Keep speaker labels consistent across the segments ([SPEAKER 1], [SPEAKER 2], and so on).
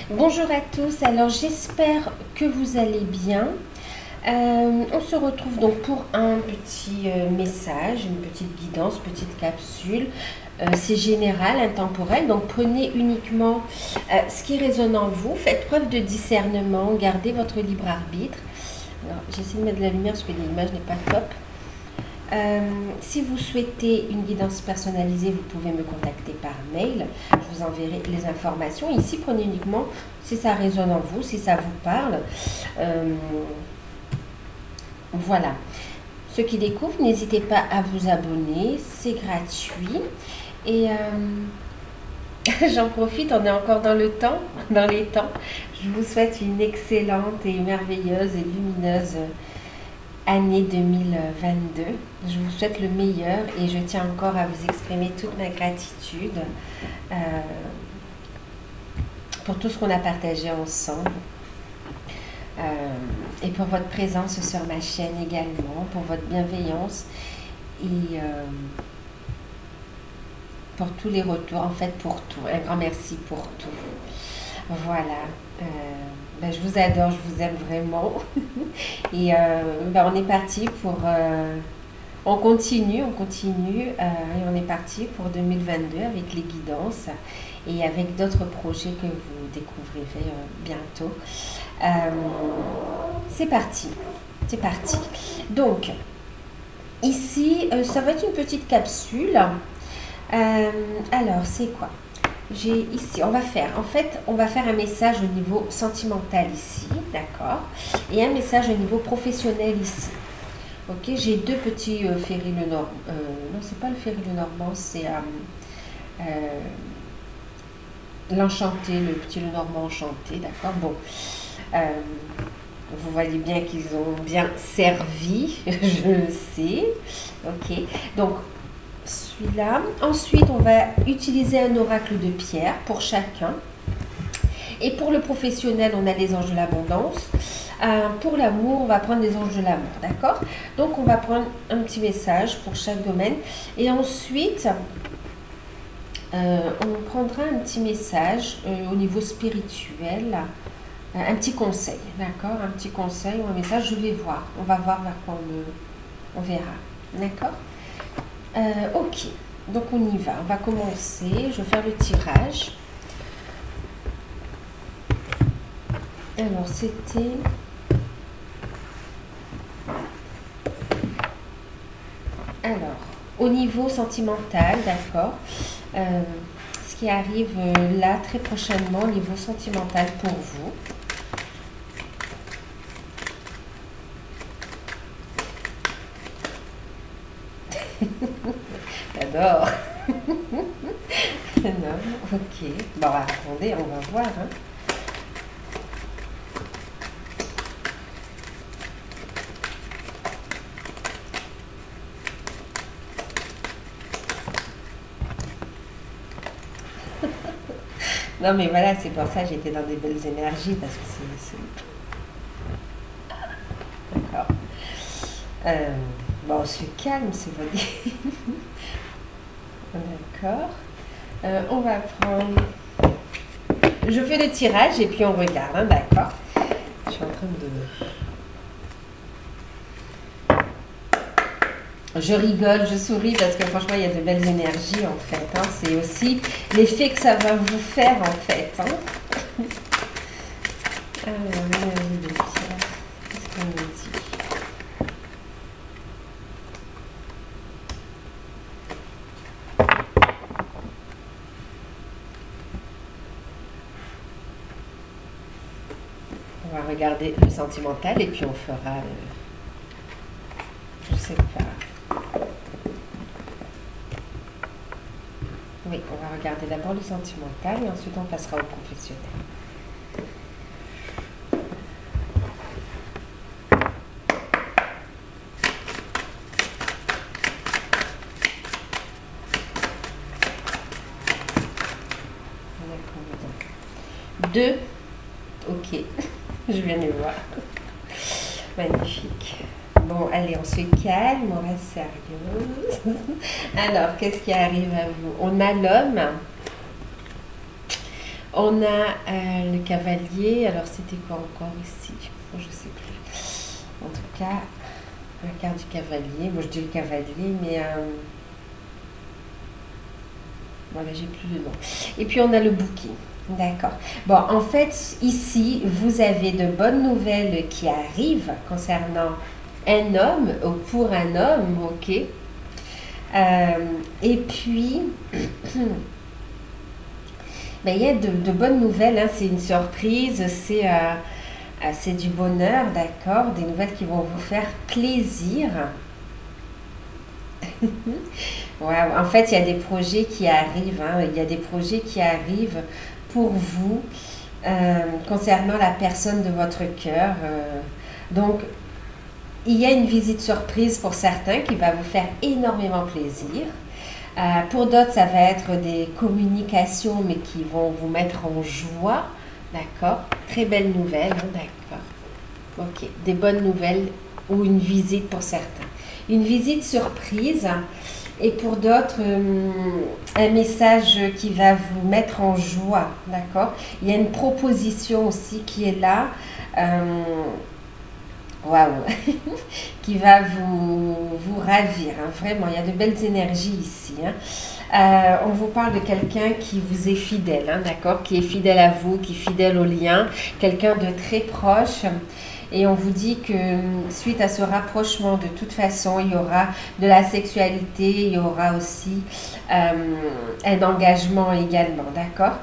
[SPEAKER 1] Bonjour à tous, alors j'espère que vous allez bien. On se retrouve donc pour un petit message, une petite guidance, petite capsule. C'est général, intemporel, donc prenez uniquement ce qui résonne en vous, faites preuve de discernement, gardez votre libre arbitre. Alors j'essaie de mettre de la lumière parce que l'image n'est pas top. Si vous souhaitez une guidance personnalisée, vous pouvez me contacter par mail. Je vous enverrai les informations. Ici, prenez uniquement si ça résonne en vous, si ça vous parle. Voilà. Ceux qui découvrent, n'hésitez pas à vous abonner. C'est gratuit. Et j'en profite, on est encore dans le temps, dans les temps. Je vous souhaite une excellente et merveilleuse et lumineuse année 2022. Je vous souhaite le meilleur et je tiens encore à vous exprimer toute ma gratitude pour tout ce qu'on a partagé ensemble et pour votre présence sur ma chaîne également, pour votre bienveillance et pour tous les retours, en fait pour tout. Un grand merci pour tout. Voilà. Je vous adore, je vous aime vraiment. Et on est parti pour... on continue et on est parti pour 2022 avec les guidances et avec d'autres projets que vous découvrirez bientôt. C'est parti, c'est parti. Donc, ici, ça va être une petite capsule. Alors, c'est quoi? J'ai ici, on va faire un message au niveau sentimental ici, d'accord, et un message au niveau professionnel ici. Ok, j'ai deux petits Ferry Lenormand, non c'est pas le Ferry Lenormand, c'est l'enchanté, le petit Lenormand enchanté, d'accord. Bon, vous voyez bien qu'ils ont bien servi, je le sais, ok, donc celui-là. Ensuite, on va utiliser un oracle de pierre pour chacun. Et pour le professionnel, on a les anges de l'abondance. Pour l'amour, on va prendre les anges de l'amour, d'accord? Donc, on va prendre un petit message pour chaque domaine. Et ensuite, on prendra un petit message au niveau spirituel, un petit conseil, d'accord? Un petit conseil ou un message, je vais voir. On va voir vers quoi on verra, d'accord? Ok, donc on y va. On va commencer. Je vais faire le tirage. Alors, c'était... Alors, au niveau sentimental, d'accord. Ce qui arrive là très prochainement au niveau sentimental pour vous. J'adore. Non, ok. Bon, attendez, on va voir. Hein. Non, mais voilà, c'est pour ça que j'étais dans des belles énergies, parce que c'est... D'accord. Bon, on se calme, c'est votre... D'accord. On va prendre... Je fais le tirage et puis on regarde, hein, d'accord. Je suis en train de... Je rigole, je souris parce que franchement, il y a de belles énergies en fait. Hein. C'est aussi l'effet que ça va vous faire en fait. Hein. Alors, l'énergie de pierre, qu'est-ce qu'on nous dit? On va regarder le sentimental et puis on fera, je sais pas. Oui, on va regarder d'abord le sentimental et ensuite on passera au professionnel. Deux. Ok. Je viens de voir. Magnifique. Bon, allez, on se calme, on reste sérieuse. Alors, qu'est-ce qui arrive à vous? On a l'homme. On a le cavalier. Alors, c'était quoi encore ici? Je ne sais plus. En tout cas, la carte du cavalier. Moi, je dis le cavalier, mais voilà, j'ai plus le nom. Et puis, on a le bouquet. D'accord. Bon, en fait, ici, vous avez de bonnes nouvelles qui arrivent concernant un homme ou pour un homme, ok. Et puis, ben, il y a de bonnes nouvelles, hein, c'est une surprise, c'est du bonheur, d'accord, des nouvelles qui vont vous faire plaisir. Wow. En fait, il y a des projets qui arrivent, hein, il y a des projets qui arrivent pour vous concernant la personne de votre cœur. Donc, il y a une visite surprise pour certains qui va vous faire énormément plaisir. Pour d'autres, ça va être des communications, mais qui vont vous mettre en joie. D'accord? Très belle nouvelle. Hein, d'accord. Ok. Des bonnes nouvelles ou une visite pour certains. Une visite surprise. Et pour d'autres, un message qui va vous mettre en joie. D'accord? Il y a une proposition aussi qui est là. Waouh, qui va vous ravir, hein. Vraiment, il y a de belles énergies ici, hein. On vous parle de quelqu'un qui vous est fidèle, hein, d'accord, qui est fidèle à vous, qui est fidèle au lien, quelqu'un de très proche. Et on vous dit que suite à ce rapprochement, de toute façon, il y aura de la sexualité, il y aura aussi un engagement également, d'accord.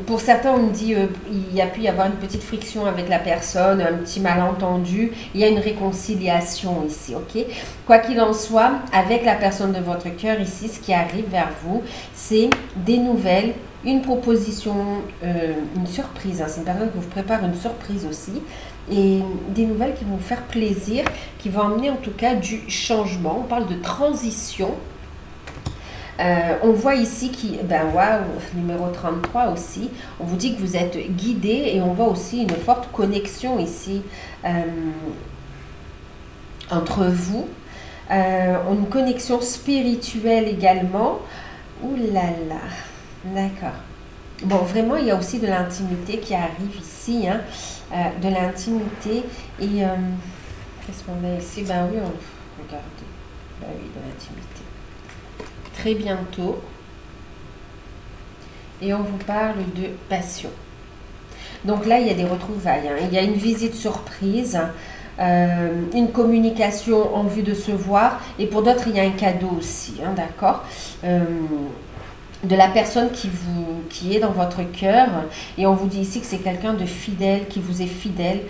[SPEAKER 1] Pour certains, on me dit il y a pu y avoir une petite friction avec la personne, un petit malentendu. Il y a une réconciliation ici, ok? Quoi qu'il en soit, avec la personne de votre cœur ici, ce qui arrive vers vous, c'est des nouvelles, une proposition, une surprise. Hein. C'est une personne qui vous prépare une surprise aussi. Et des nouvelles qui vont vous faire plaisir, qui vont emmener en tout cas du changement. On parle de transition. On voit ici ben waouh, numéro 33 aussi, on vous dit que vous êtes guidé et on voit aussi une forte connexion ici entre vous, une connexion spirituelle également. Ouh là là, d'accord. Bon, vraiment, il y a aussi de l'intimité qui arrive ici, hein, de l'intimité et qu'est-ce qu'on a ici? Ben oui, regardez, ben oui, de l'intimité. Très bientôt et on vous parle de passion. Donc là, il y a des retrouvailles, hein. Il y a une visite surprise, une communication en vue de se voir et pour d'autres, il y a un cadeau aussi, hein, d'accord, de la personne qui est dans votre cœur et on vous dit ici que c'est quelqu'un de fidèle, qui vous est fidèle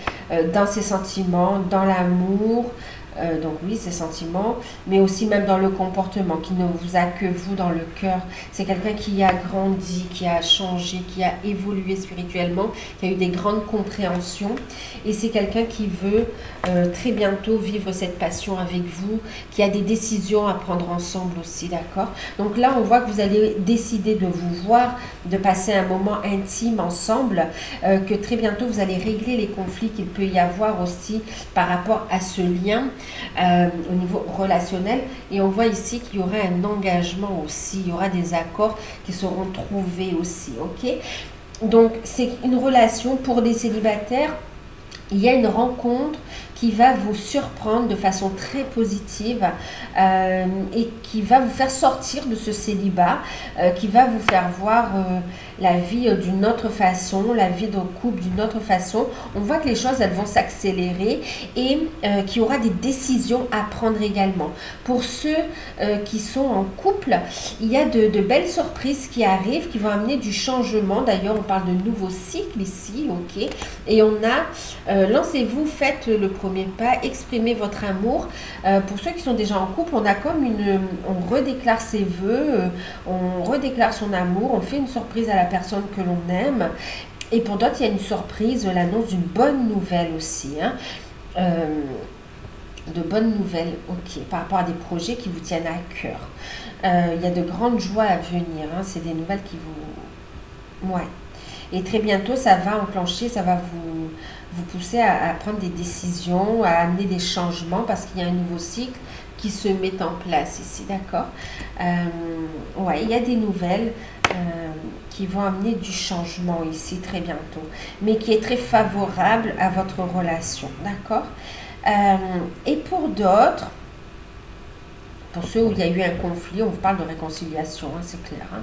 [SPEAKER 1] dans ses sentiments, dans l'amour. Donc oui, ses sentiments, mais aussi même dans le comportement, qui ne vous a que vous dans le cœur. C'est quelqu'un qui a grandi, qui a changé, qui a évolué spirituellement, qui a eu des grandes compréhensions. Et c'est quelqu'un qui veut très bientôt vivre cette passion avec vous, qui a des décisions à prendre ensemble aussi, d'accord? Donc là, on voit que vous allez décider de vous voir, de passer un moment intime ensemble, que très bientôt, vous allez régler les conflits qu'il peut y avoir aussi par rapport à ce lien. Au niveau relationnel et on voit ici qu'il y aura un engagement aussi, il y aura des accords qui seront trouvés aussi, ok? Donc c'est une relation pour des célibataires, il y a une rencontre qui va vous surprendre de façon très positive et qui va vous faire sortir de ce célibat, qui va vous faire voir la vie d'une autre façon, la vie de couple d'une autre façon. On voit que les choses, elles vont s'accélérer et qu'il y aura des décisions à prendre également. Pour ceux qui sont en couple, il y a de belles surprises qui arrivent, qui vont amener du changement. D'ailleurs, on parle de nouveaux cycles ici, ok? Et on a, lancez-vous, faites le premier pas, exprimez votre amour. Pour ceux qui sont déjà en couple, on a comme on redéclare ses vœux, on redéclare son amour, on fait une surprise à la personne que l'on aime. Et pour d'autres, il y a une surprise, l'annonce d'une bonne nouvelle aussi, hein. De bonnes nouvelles, ok, par rapport à des projets qui vous tiennent à cœur. Il y a de grandes joies à venir, hein. C'est des nouvelles qui vous... Ouais. Et très bientôt, ça va enclencher, ça va vous pousser à prendre des décisions, à amener des changements parce qu'il y a un nouveau cycle qui se met en place ici, d'accord? Ouais, il y a des nouvelles qui vont amener du changement ici très bientôt, mais qui est très favorable à votre relation, d'accord? Et pour d'autres, pour ceux où il y a eu un conflit, on vous parle de réconciliation, hein, c'est clair. Hein.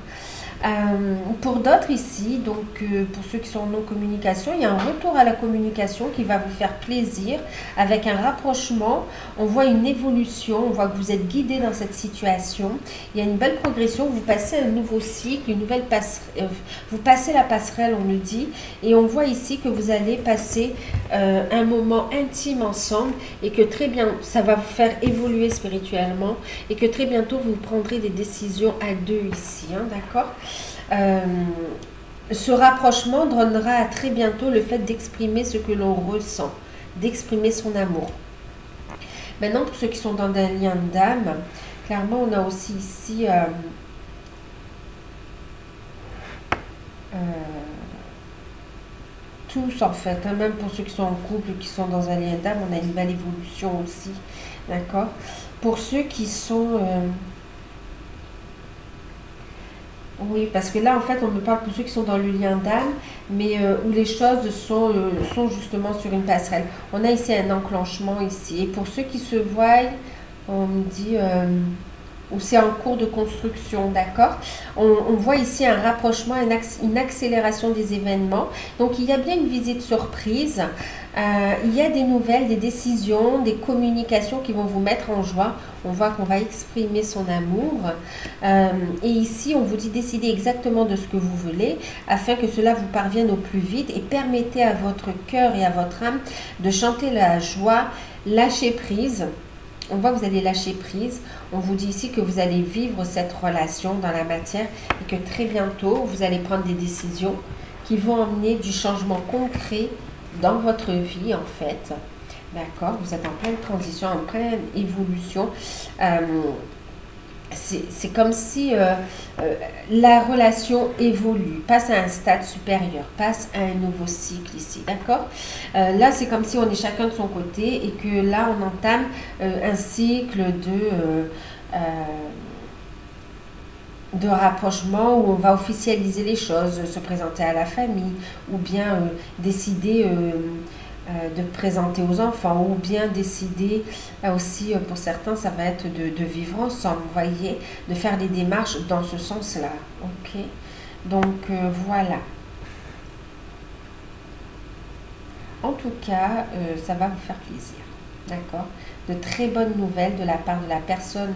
[SPEAKER 1] Pour d'autres ici, donc pour ceux qui sont en non-communication, il y a un retour à la communication qui va vous faire plaisir avec un rapprochement. On voit une évolution, on voit que vous êtes guidé dans cette situation. Il y a une belle progression, vous passez un nouveau cycle, une nouvelle passerelle, vous passez la passerelle, on le dit, et on voit ici que vous allez passer un moment intime ensemble et que très bien, ça va vous faire évoluer spirituellement et que très bientôt vous prendrez des décisions à deux ici, hein, d'accord? Ce rapprochement donnera à très bientôt le fait d'exprimer ce que l'on ressent, d'exprimer son amour. Maintenant, pour ceux qui sont dans un lien d'âme, clairement, on a aussi ici tous en fait, hein, même pour ceux qui sont en couple, qui sont dans un lien d'âme, on a une belle évolution aussi, d'accord? Pour ceux qui sont... oui, parce que là, en fait, on me parle pour ceux qui sont dans le lien d'âme, mais où les choses sont justement sur une passerelle. On a ici un enclenchement ici. Et pour ceux qui se voient, on me dit... où c'est en cours de construction, d'accord? On voit ici un rapprochement, une accélération des événements. Donc, il y a bien une visite surprise. Il y a des nouvelles, des décisions, des communications qui vont vous mettre en joie. On voit qu'on va exprimer son amour. Et ici, on vous dit décider exactement de ce que vous voulez afin que cela vous parvienne au plus vite et permettez à votre cœur et à votre âme de chanter la joie, lâcher prise. On voit que vous allez lâcher prise. On vous dit ici que vous allez vivre cette relation dans la matière et que très bientôt, vous allez prendre des décisions qui vont emmener du changement concret dans votre vie, en fait. D'accord? Vous êtes en pleine transition, en pleine évolution. C'est comme si la relation évolue, passe à un stade supérieur, passe à un nouveau cycle ici, d'accord? Là, c'est comme si on est chacun de son côté et que là, on entame un cycle de rapprochement où on va officialiser les choses, se présenter à la famille ou bien décider... de présenter aux enfants ou bien décider aussi pour certains ça va être de vivre ensemble, vous voyez, de faire des démarches dans ce sens-là, ok? Donc voilà. En tout cas, ça va vous faire plaisir, d'accord? De très bonnes nouvelles de la part de la personne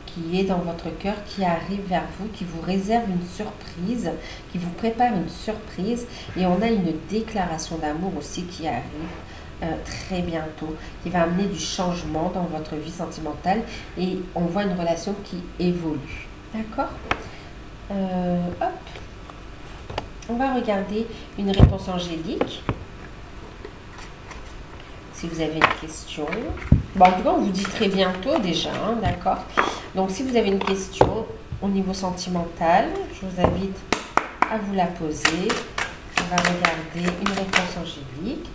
[SPEAKER 1] qui est dans votre cœur, qui arrive vers vous, qui vous réserve une surprise, qui vous prépare une surprise. Et on a une déclaration d'amour aussi qui arrive très bientôt, qui va amener du changement dans votre vie sentimentale. Et on voit une relation qui évolue. D'accord? Hop. On va regarder une réponse angélique. Si vous avez une question. Bon, en tout cas, on vous dit très bientôt déjà, hein, d'accord? Donc, si vous avez une question au niveau sentimental, je vous invite à vous la poser. On va regarder une réponse angélique.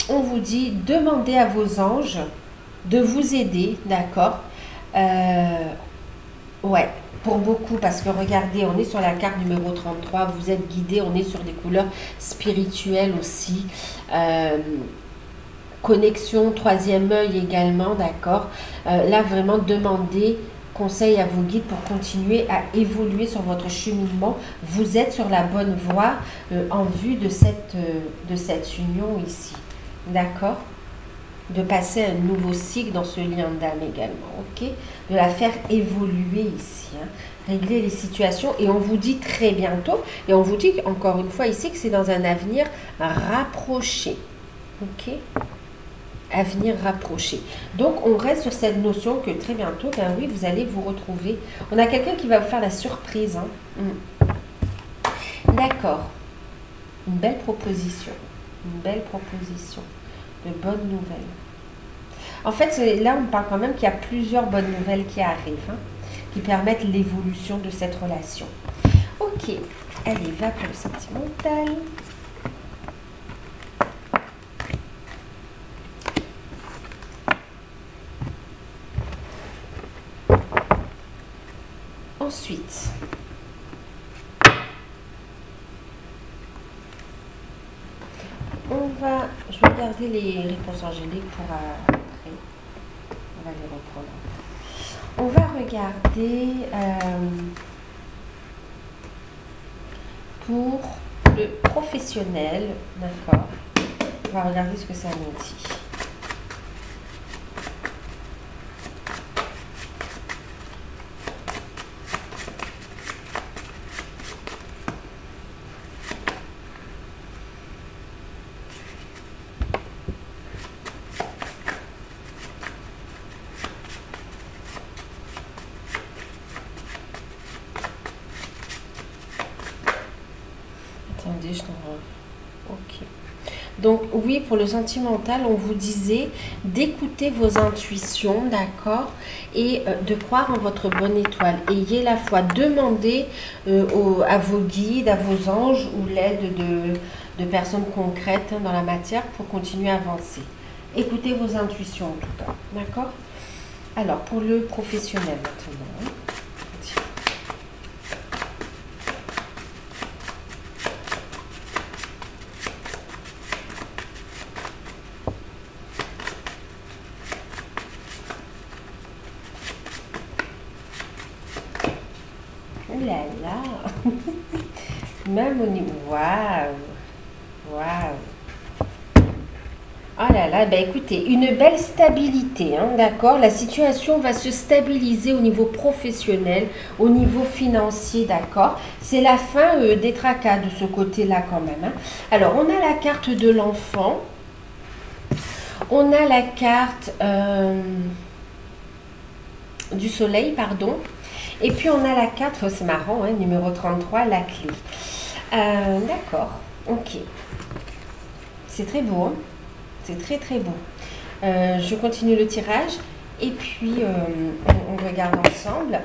[SPEAKER 1] On vous dit, demandez à vos anges de vous aider, d'accord? Ouais, pour beaucoup, parce que regardez, on est sur la carte numéro 33, vous êtes guidé, on est sur des couleurs spirituelles aussi. Connexion, troisième œil également, d'accord? Là, vraiment, demandez conseil à vos guides pour continuer à évoluer sur votre cheminement. Vous êtes sur la bonne voie en vue de cette union ici, d'accord? De passer un nouveau cycle dans ce lien d'âme également, ok? De la faire évoluer ici, hein? Régler les situations. Et on vous dit très bientôt, et on vous dit encore une fois ici que c'est dans un avenir rapproché, ok? Avenir rapproché. Donc, on reste sur cette notion que très bientôt, ben oui, vous allez vous retrouver. On a quelqu'un qui va vous faire la surprise. Hein. D'accord. Une belle proposition. Une belle proposition. De bonnes nouvelles. En fait, là, on parle quand même qu'il y a plusieurs bonnes nouvelles qui arrivent, hein, qui permettent l'évolution de cette relation. Ok. Allez, va pour le sentimental. Ensuite, Je vais garder les réponses angéliques pour après. On va les reprendre. On va regarder pour le professionnel, d'accord. On va regarder ce que ça nous dit. Attendez, je t'envoie. Ok. Donc oui, pour le sentimental, on vous disait d'écouter vos intuitions, d'accord, et de croire en votre bonne étoile. Ayez la foi, demandez à vos guides, à vos anges ou l'aide de personnes concrètes dans la matière pour continuer à avancer. Écoutez vos intuitions en tout cas, d'accord. Alors pour le professionnel maintenant. Ouh là là. Même au niveau... Waouh. Waouh. Oh là là, ben écoutez, une belle stabilité, hein, d'accord. La situation va se stabiliser au niveau professionnel, au niveau financier, d'accord. C'est la fin des tracas de ce côté-là quand même. Hein. Alors, on a la carte de l'enfant. On a la carte du soleil, pardon. Et puis on a la 4, c'est marrant, hein, numéro 33, la clé. D'accord, ok. C'est très beau, hein. C'est très très beau. Je continue le tirage et puis on regarde ensemble.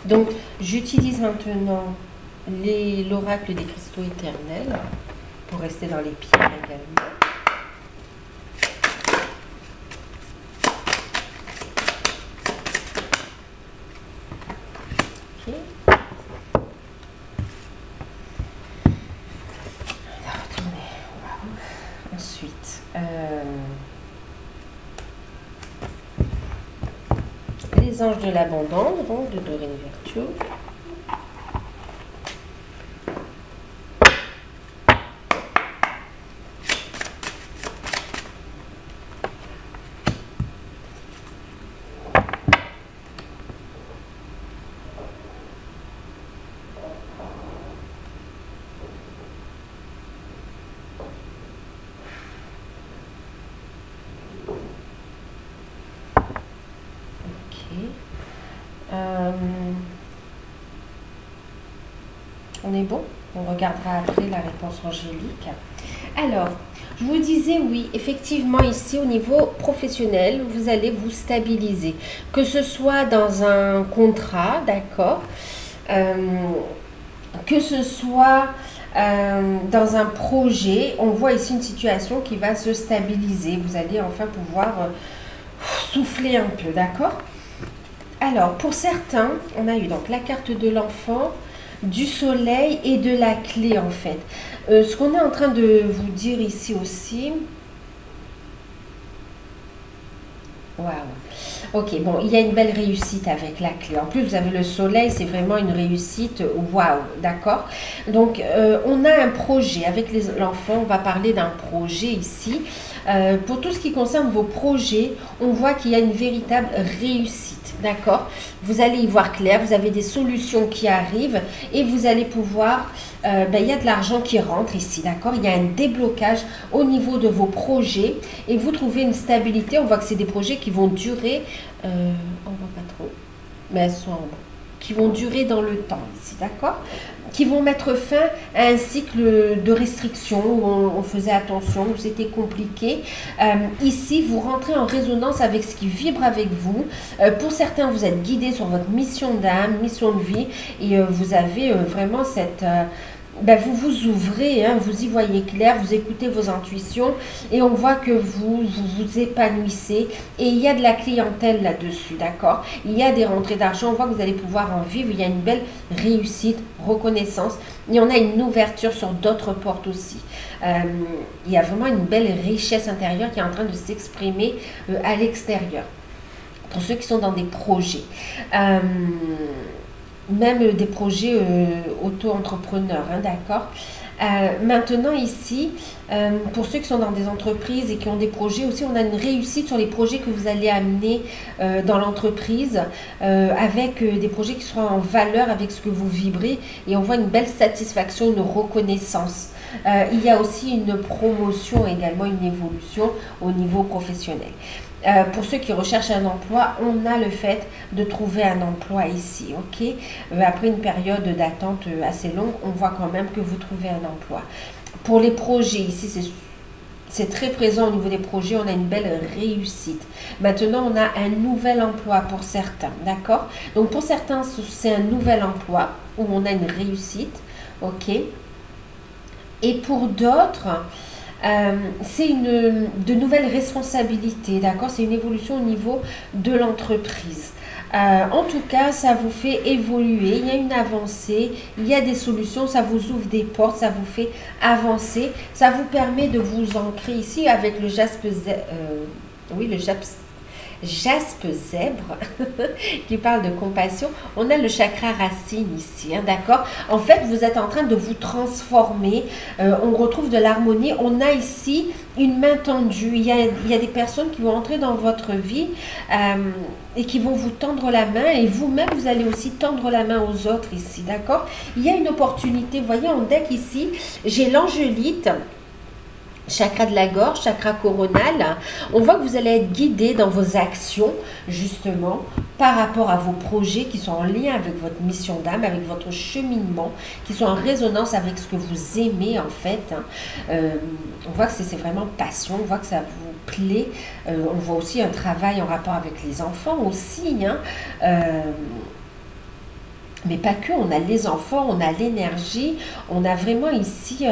[SPEAKER 1] Donc j'utilise maintenant l'oracle des cristaux éternels pour rester dans les pierres également. Ensuite, les anges de l'abondance, donc de Dorine Virtue. On est bon? On regardera après la réponse angélique. Alors, je vous disais oui, effectivement ici au niveau professionnel, vous allez vous stabiliser. Que ce soit dans un contrat, d'accord, que ce soit dans un projet, on voit ici une situation qui va se stabiliser. Vous allez enfin pouvoir souffler un peu, d'accord? Alors, pour certains, on a eu donc la carte de l'enfant, du soleil et de la clé en fait. Ce qu'on est en train de vous dire ici aussi. Waouh. Ok, bon, il y a une belle réussite avec la clé. En plus, vous avez le soleil, c'est vraiment une réussite. Waouh, d'accord. Donc, on a un projet avec l'enfant. On va parler d'un projet ici. Pour tout ce qui concerne vos projets, on voit qu'il y a une véritable réussite. D'accord, vous allez y voir clair, vous avez des solutions qui arrivent et vous allez pouvoir, il y a de l'argent qui rentre ici, d'accord, il y a un déblocage au niveau de vos projets et vous trouvez une stabilité. On voit que c'est des projets qui vont durer, on voit pas trop, mais elles sont qui vont durer dans le temps ici, d'accord, qui vont mettre fin à un cycle de restriction où on faisait attention, où c'était compliqué. Ici, vous rentrez en résonance avec ce qui vibre avec vous. Pour certains, vous êtes guidés sur votre mission d'âme, mission de vie, et vous avez vraiment ben, vous vous ouvrez, hein, vous y voyez clair, vous écoutez vos intuitions et on voit que vous épanouissez et il y a de la clientèle là-dessus, d'accord? Il y a des rentrées d'argent, on voit que vous allez pouvoir en vivre, il y a une belle réussite, reconnaissance et on a une ouverture sur d'autres portes aussi. Il y a vraiment une belle richesse intérieure qui est en train de s'exprimer à l'extérieur. Pour ceux qui sont dans des projets. Même des projets auto-entrepreneurs, hein, d'accord. Maintenant ici, pour ceux qui sont dans des entreprises et qui ont des projets aussi, on a une réussite sur les projets que vous allez amener dans l'entreprise avec des projets qui seront en valeur avec ce que vous vibrez et on voit une belle satisfaction, une reconnaissance. Il y a aussi une promotion également, une évolution au niveau professionnel. Pour ceux qui recherchent un emploi, on a le fait de trouver un emploi ici, ok? Après une période d'attente assez longue, on voit quand même que vous trouvez un emploi. Pour les projets, ici, c'est très présent au niveau des projets, on a une belle réussite. Maintenant, on a un nouvel emploi pour certains, d'accord? Donc, pour certains, c'est un nouvel emploi où on a une réussite, ok? Et pour d'autres... c'est de nouvelles responsabilités, d'accord? C'est une évolution au niveau de l'entreprise. En tout cas, ça vous fait évoluer, il y a une avancée, il y a des solutions, ça vous ouvre des portes, ça vous fait avancer, ça vous permet de vous ancrer ici avec le jaspe, oui, le jaspe zèbre qui parle de compassion. On a le chakra racine ici, hein, d'accord? En fait, vous êtes en train de vous transformer. On retrouve de l'harmonie. On a ici une main tendue. Il y a des personnes qui vont entrer dans votre vie et qui vont vous tendre la main. Et vous-même, vous allez aussi tendre la main aux autres ici, d'accord? Il y a une opportunité. Vous voyez, en deck ici, j'ai l'angélite. Chakra de la gorge, chakra coronal. On voit que vous allez être guidé dans vos actions, justement, par rapport à vos projets qui sont en lien avec votre mission d'âme, avec votre cheminement, qui sont en résonance avec ce que vous aimez, en fait. On voit que c'est vraiment passion, on voit que ça vous plaît. On voit aussi un travail en rapport avec les enfants aussi, hein. Mais pas que, on a les enfants, on a l'énergie, on a vraiment ici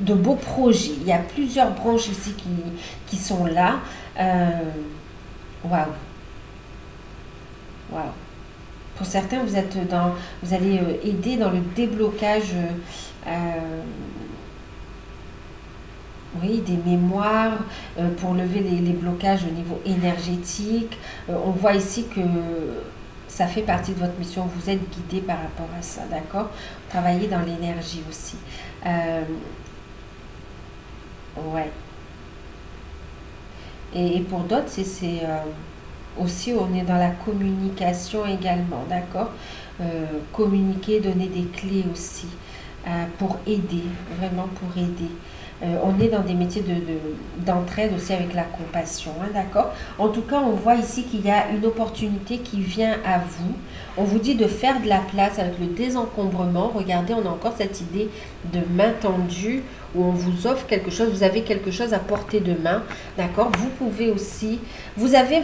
[SPEAKER 1] de beaux projets. Il y a plusieurs branches ici qui sont là. Waouh. Waouh. Pour certains, vous allez aider dans le déblocage oui, des mémoires, pour lever les blocages au niveau énergétique. On voit ici que ça fait partie de votre mission. Vous êtes guidé par rapport à ça, d'accord? Travaillez dans l'énergie aussi. Ouais. Et pour d'autres, c'est aussi, on est dans la communication également, d'accord? Communiquer, donner des clés aussi pour aider, vraiment pour aider. On est dans des métiers d'entraide aussi avec la compassion, hein, d'accord? En tout cas, on voit ici qu'il y a une opportunité qui vient à vous. On vous dit de faire de la place avec le désencombrement. Regardez, on a encore cette idée de main tendue où on vous offre quelque chose. Vous avez quelque chose à portée de main, d'accord? Vous pouvez aussi... Vous avez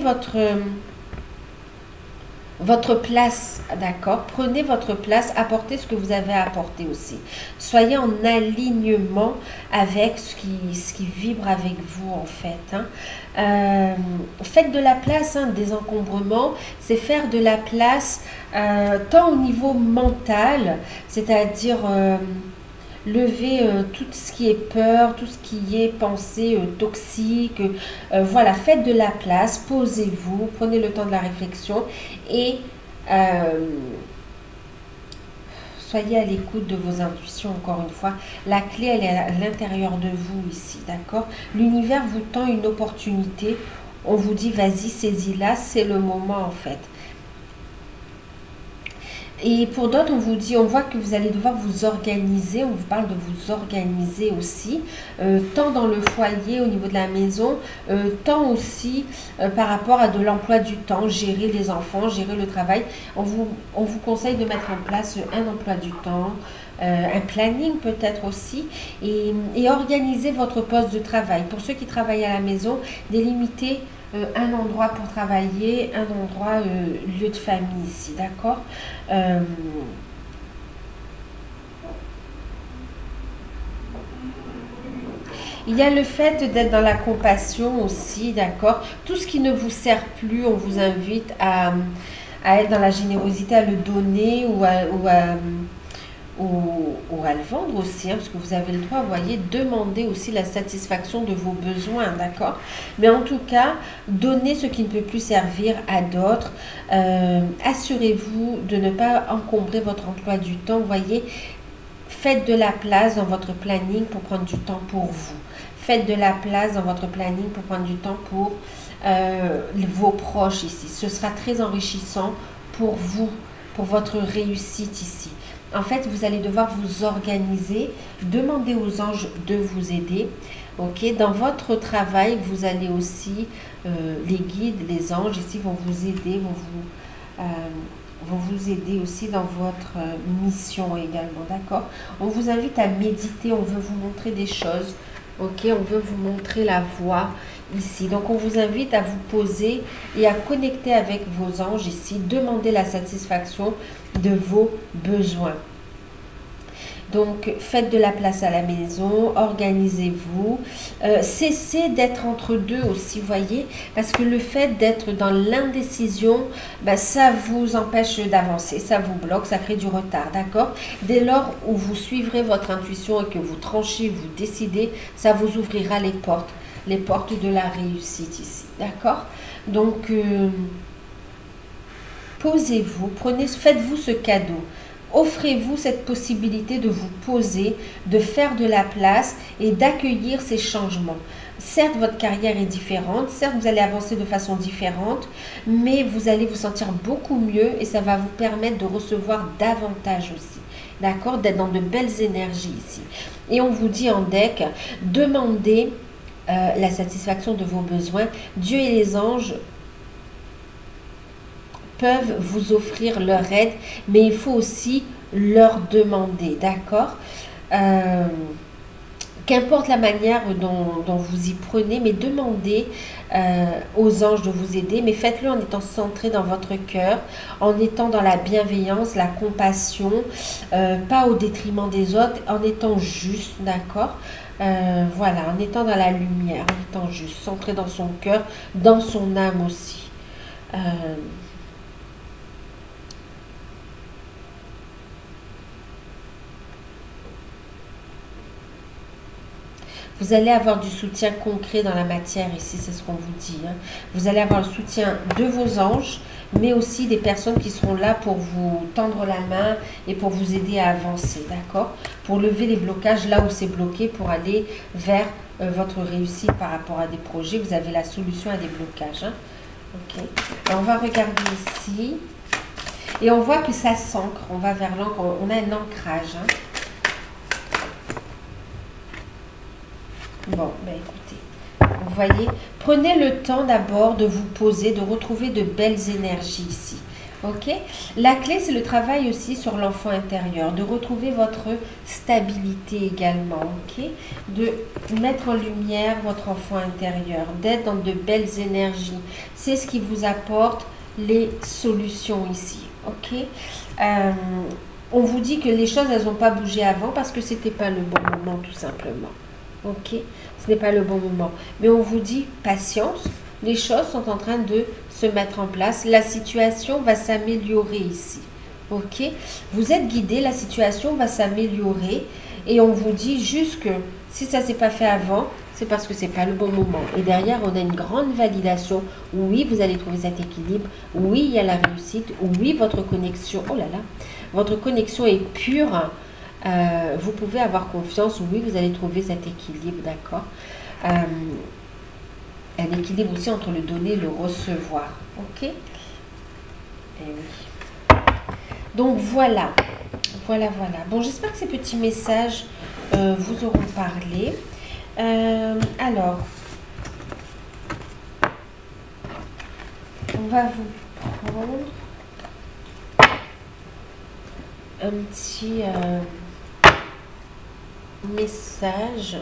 [SPEAKER 1] votre place, d'accord? Prenez votre place, apportez ce que vous avez à apporter aussi. Soyez en alignement avec ce qui vibre avec vous, en fait, hein. Faites de la place, hein, désencombrement, c'est faire de la place tant au niveau mental, c'est-à-dire lever tout ce qui est peur, tout ce qui est pensée toxique. Voilà, faites de la place, posez-vous, prenez le temps de la réflexion et soyez à l'écoute de vos intuitions, encore une fois. La clé, elle est à l'intérieur de vous ici, d'accord? L'univers vous tend une opportunité. On vous dit, vas-y, saisis-la, c'est le moment en fait. Et pour d'autres, on vous dit, on voit que vous allez devoir vous organiser, on vous parle de vous organiser aussi, tant dans le foyer, au niveau de la maison, tant aussi par rapport à de l'emploi du temps, gérer les enfants, gérer le travail. On vous conseille de mettre en place un emploi du temps, un planning peut-être aussi, et organiser votre poste de travail. Pour ceux qui travaillent à la maison, délimiter un endroit pour travailler, un endroit lieu de famille ici, d'accord? Il y a le fait d'être dans la compassion aussi, d'accord? Tout ce qui ne vous sert plus, on vous invite à être dans la générosité, à le donner ou à le vendre aussi, hein, parce que vous avez le droit, vous voyez, demander aussi la satisfaction de vos besoins, d'accord? Mais en tout cas, donnez ce qui ne peut plus servir à d'autres. Assurez-vous de ne pas encombrer votre emploi du temps, vous voyez. Faites de la place dans votre planning pour prendre du temps pour vous. Faites de la place dans votre planning pour prendre du temps pour vos proches ici. Ce sera très enrichissant pour vous, pour votre réussite ici. En fait, vous allez devoir vous organiser, demander aux anges de vous aider. Ok, dans votre travail, vous allez aussi, les guides, les anges ici vont vous aider, vont vous aider aussi dans votre mission également, d'accord? On vous invite à méditer, on veut vous montrer des choses, ok? On veut vous montrer la voie ici. Donc, on vous invite à vous poser et à connecter avec vos anges ici, demander la satisfaction de vos besoins. Donc, faites de la place à la maison, organisez-vous, cessez d'être entre deux aussi, voyez, parce que le fait d'être dans l'indécision, ben, ça vous empêche d'avancer, ça vous bloque, ça crée du retard, d'accord? Dès lors où vous suivrez votre intuition et que vous tranchez, vous décidez, ça vous ouvrira les portes de la réussite ici, d'accord? Donc, posez-vous, faites-vous ce cadeau. Offrez-vous cette possibilité de vous poser, de faire de la place et d'accueillir ces changements. Certes, votre carrière est différente, certes, vous allez avancer de façon différente, mais vous allez vous sentir beaucoup mieux et ça va vous permettre de recevoir davantage aussi. D'accord? D'être dans de belles énergies ici. Et on vous dit en deck, demandez la satisfaction de vos besoins. Dieu et les anges peuvent vous offrir leur aide, mais il faut aussi leur demander, d'accord? Qu'importe la manière dont vous y prenez, mais demandez aux anges de vous aider, mais faites-le en étant centré dans votre cœur, en étant dans la bienveillance, la compassion, pas au détriment des autres, en étant juste, d'accord? Voilà, en étant dans la lumière, en étant juste, centré dans son cœur, dans son âme aussi. Vous allez avoir du soutien concret dans la matière ici, c'est ce qu'on vous dit. Hein. Vous allez avoir le soutien de vos anges, mais aussi des personnes qui seront là pour vous tendre la main et pour vous aider à avancer, d'accord? Pour lever les blocages là où c'est bloqué, pour aller vers votre réussite par rapport à des projets. Vous avez la solution à des blocages. Hein. Ok. Alors, on va regarder ici. Et on voit que ça s'ancre. On va vers l'encre. On a un ancrage. Hein. Bon, ben écoutez, vous voyez, prenez le temps d'abord de vous poser, de retrouver de belles énergies ici, ok? La clé, c'est le travail aussi sur l'enfant intérieur, de retrouver votre stabilité également, ok? De mettre en lumière votre enfant intérieur, d'être dans de belles énergies. C'est ce qui vous apporte les solutions ici, ok? On vous dit que les choses, elles n'ont pas bougé avant parce que ce n'était pas le bon moment, tout simplement. Ok, ce n'est pas le bon moment. Mais on vous dit patience, les choses sont en train de se mettre en place. La situation va s'améliorer ici. Ok, vous êtes guidé, la situation va s'améliorer. Et on vous dit juste que si ça ne s'est pas fait avant, c'est parce que ce n'est pas le bon moment. Et derrière, on a une grande validation. Oui, vous allez trouver cet équilibre. Oui, il y a la réussite. Oui, votre connexion, oh là là, votre connexion est pure. Vous pouvez avoir confiance, oui, vous allez trouver cet équilibre, d'accord? Un équilibre aussi entre le donner et le recevoir, ok? Et oui. Donc voilà, voilà. Bon, j'espère que ces petits messages vous auront parlé. Alors, on va vous prendre un petit... message.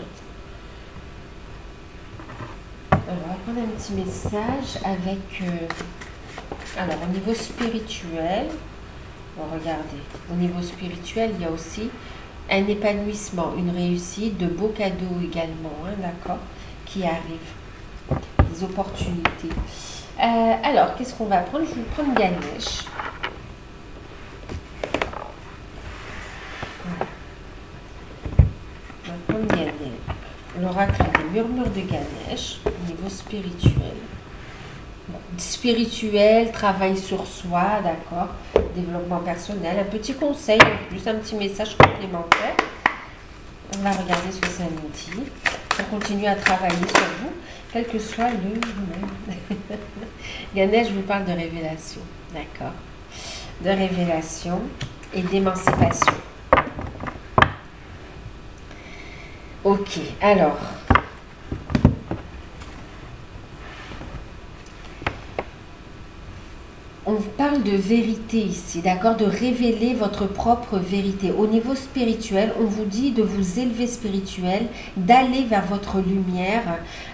[SPEAKER 1] Alors, on va prendre un petit message avec alors au niveau spirituel. Bon, regardez, au niveau spirituel, il y a aussi un épanouissement, une réussite, de beaux cadeaux également, hein, d'accord, qui arrivent, des opportunités. Alors, qu'est-ce qu'on va prendre? Je vais prendre Ganesh. On va prendre Ganesh. L'oracle des murmures de Ganesh, au niveau spirituel. Spirituel, travail sur soi, d'accord, développement personnel, un petit conseil en plus, un petit message complémentaire. On va regarder ce que ça nous dit. On continue à travailler sur vous, quel que soit le Ganesh vous parle de révélation, d'accord, de révélation et d'émancipation. Ok, alors... on vous parle de vérité ici, d'accord, de révéler votre propre vérité. Au niveau spirituel, on vous dit de vous élever spirituel, d'aller vers votre lumière,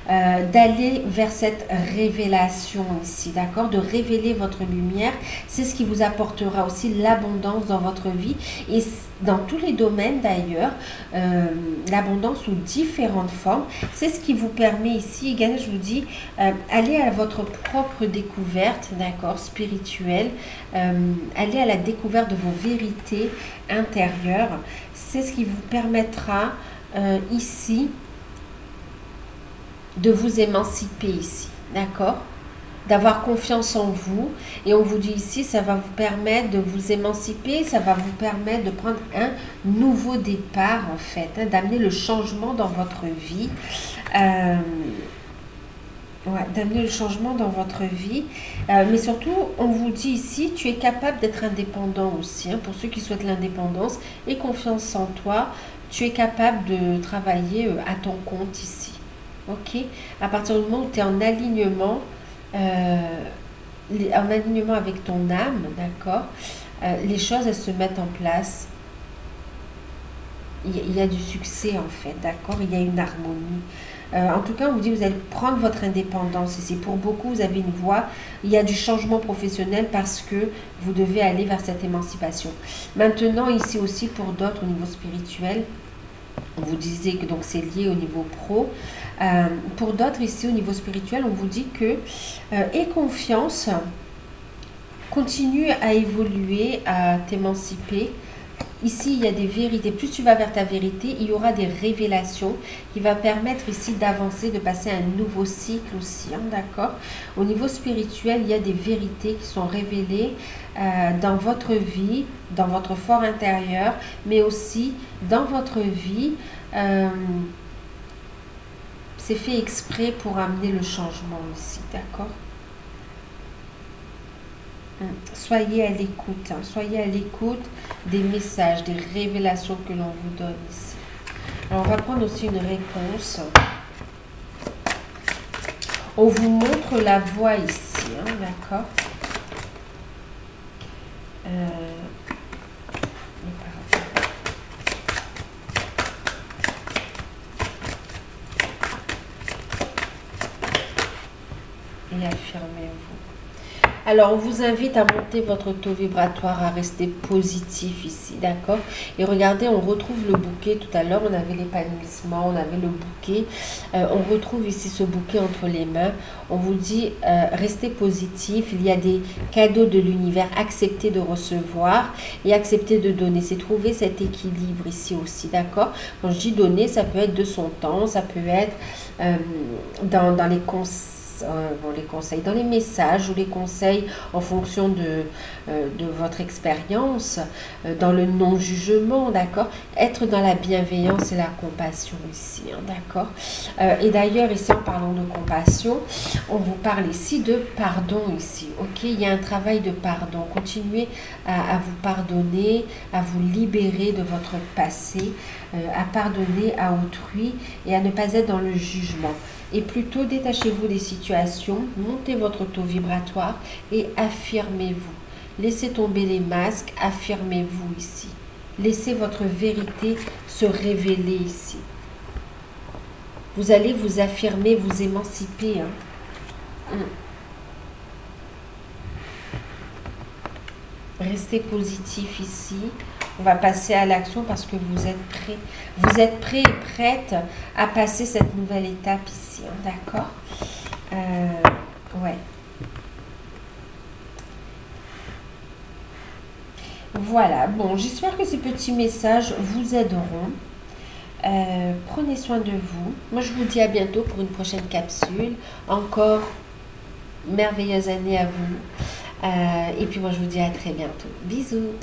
[SPEAKER 1] d'aller vers cette révélation ici, d'accord, de révéler votre lumière. C'est ce qui vous apportera aussi l'abondance dans votre vie et dans tous les domaines d'ailleurs, l'abondance sous différentes formes. C'est ce qui vous permet ici, également je vous dis, aller à votre propre découverte, d'accord, spirituelle, aller à la découverte de vos vérités intérieures. C'est ce qui vous permettra ici de vous émanciper ici, d'accord, d'avoir confiance en vous. Et on vous dit ici, ça va vous permettre de vous émanciper, ça va vous permettre de prendre un nouveau départ en fait, hein, d'amener le changement dans votre vie. D'amener le changement dans votre vie. Mais surtout, on vous dit ici, tu es capable d'être indépendant aussi, hein, pour ceux qui souhaitent l'indépendance et confiance en toi, tu es capable de travailler à ton compte ici. Ok, à partir du moment où tu es en alignement avec ton âme, d'accord, les choses elles se mettent en place. Il y a du succès en fait, d'accord, il y a une harmonie. En tout cas, on vous dit, vous allez prendre votre indépendance ici. Pour beaucoup, vous avez une voie. Il y a du changement professionnel parce que vous devez aller vers cette émancipation. Maintenant, ici aussi, pour d'autres, au niveau spirituel, on vous disait que donc c'est lié au niveau pro. Pour d'autres, ici, au niveau spirituel, on vous dit que aie confiance, continue à évoluer, à t'émanciper. Ici, il y a des vérités. Plus tu vas vers ta vérité, il y aura des révélations qui va permettre ici d'avancer, de passer à un nouveau cycle aussi, hein, d'accord. Au niveau spirituel, il y a des vérités qui sont révélées dans votre vie, dans votre fort intérieur, mais aussi dans votre vie. C'est fait exprès pour amener le changement ici, d'accord. Soyez à l'écoute, hein, soyez à l'écoute des messages, des révélations que l'on vous donne ici. Alors, on va prendre aussi une réponse. On vous montre la voie ici, hein, d'accord. Et affirmez-vous. Alors, on vous invite à monter votre taux vibratoire, à rester positif ici, d'accord? Et regardez, on retrouve le bouquet. Tout à l'heure, on avait l'épanouissement, on avait le bouquet. On retrouve ici ce bouquet entre les mains. On vous dit, restez positif. Il y a des cadeaux de l'univers. Acceptez de recevoir et acceptez de donner. C'est trouver cet équilibre ici aussi, d'accord? Quand je dis donner, ça peut être de son temps, ça peut être dans les conseils. Les conseils dans les messages ou les conseils en fonction de votre expérience, dans le non-jugement, d'accord, être dans la bienveillance et la compassion ici, hein, d'accord. Et d'ailleurs ici en parlant de compassion, on vous parle ici de pardon ici, ok, il y a un travail de pardon, continuez à vous pardonner, à vous libérer de votre passé, à pardonner à autrui et à ne pas être dans le jugement. Et plutôt détachez-vous des situations, montez votre taux vibratoire et affirmez-vous. Laissez tomber les masques, affirmez-vous ici. Laissez votre vérité se révéler ici. Vous allez vous affirmer, vous émanciper. Hein. Restez positif ici. On va passer à l'action parce que vous êtes prêts. Vous êtes prêts et prêtes à passer cette nouvelle étape ici. Hein, d'accord? Ouais. Voilà. Bon, j'espère que ces petits messages vous aideront. Prenez soin de vous. Moi, je vous dis à bientôt pour une prochaine capsule. Encore merveilleuse année à vous. Et puis moi, je vous dis à très bientôt. Bisous.